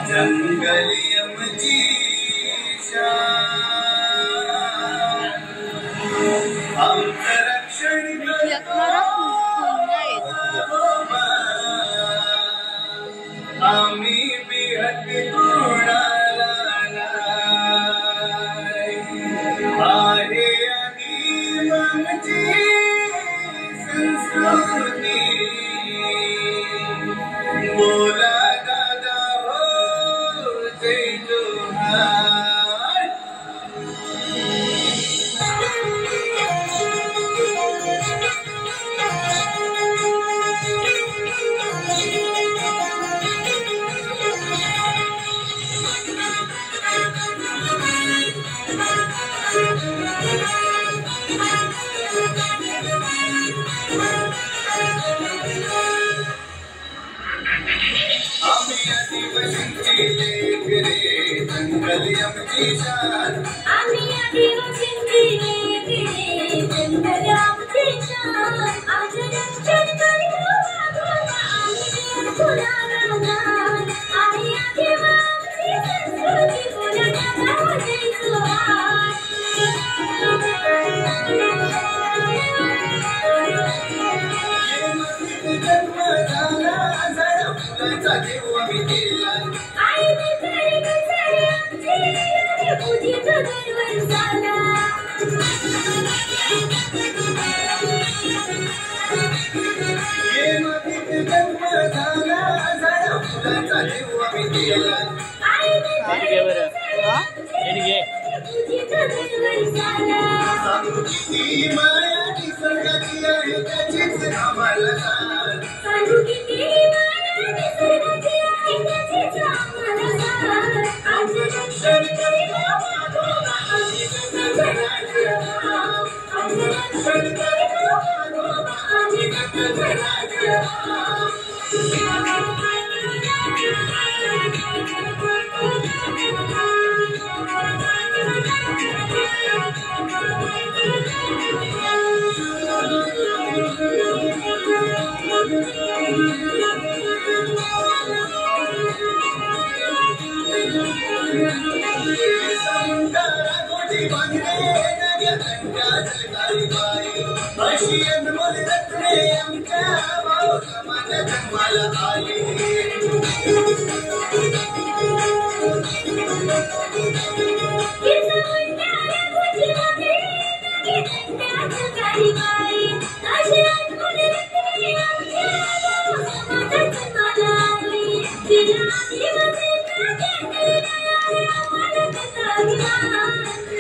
जंगलियमची आमचं रक्षण आम्ही बिहत कोणाला आहे आधी आमची संस्कृती बोला दादा हो जय जोहार आम्ही आदिवासींची लेक रे जंगल आमची शान आम्ही आदिवासींची लेक रे जंगल आमची शान आमचं रक्षण करू बाबा आम्ही कुणाला आणि आदिवासी संस्कृती बोलण्याचा जय जोहार जन्म झाला झाडा फुलांचा देव आम्ही दिला आईने खरी कसारी आमची पूजेचा दरवर झाला ये मातीत जन्म झाला झाडा फुलांचा देव आम्ही दिला आईने खरी कसारी पूजेचा दरवर झाला सांगू किती माया निसर्गाची आहे त्याचीच आम्हाला दान सांगू किती माया निसर्गाची आहे त्याचीच आम्हाला दान आमचं रक्षण करील बाबा आम्ही जगभराचं नाव आमचं रक्षण करील बाबा आम्ही जगभराचं नाव समुद्राला गोटी बांधले नद्या गंगा जलकारी बाई अशी अनमोल रत्ने आमच्या भाऊ समान जन्माला आली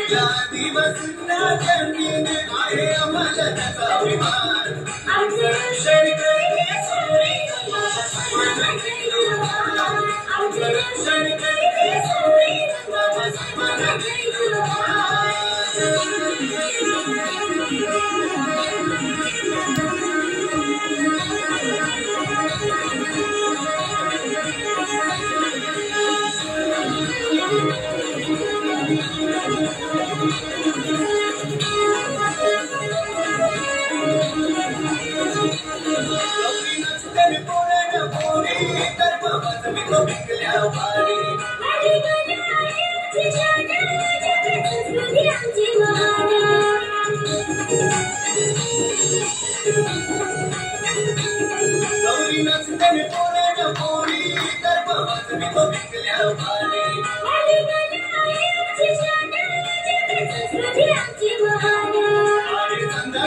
आदिवासींना जमीन आहे आम्हाला त्याचा अभिमान आमचं रक्षण करील सोयी आमचं रक्षण करील सोयी बाबासाहेबांना जय जोहार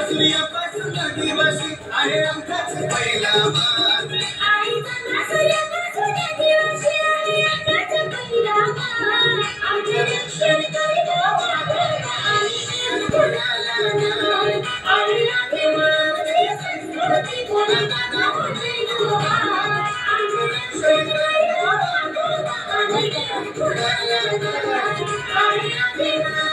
सूर्यापासून आदिवासी आहे आमचाच पहिला मान आमचं रक्षण करील आणि आदिवासी संस्कृती बोलताना जय जोहार आमचं रक्षण करील आणि आदिवासी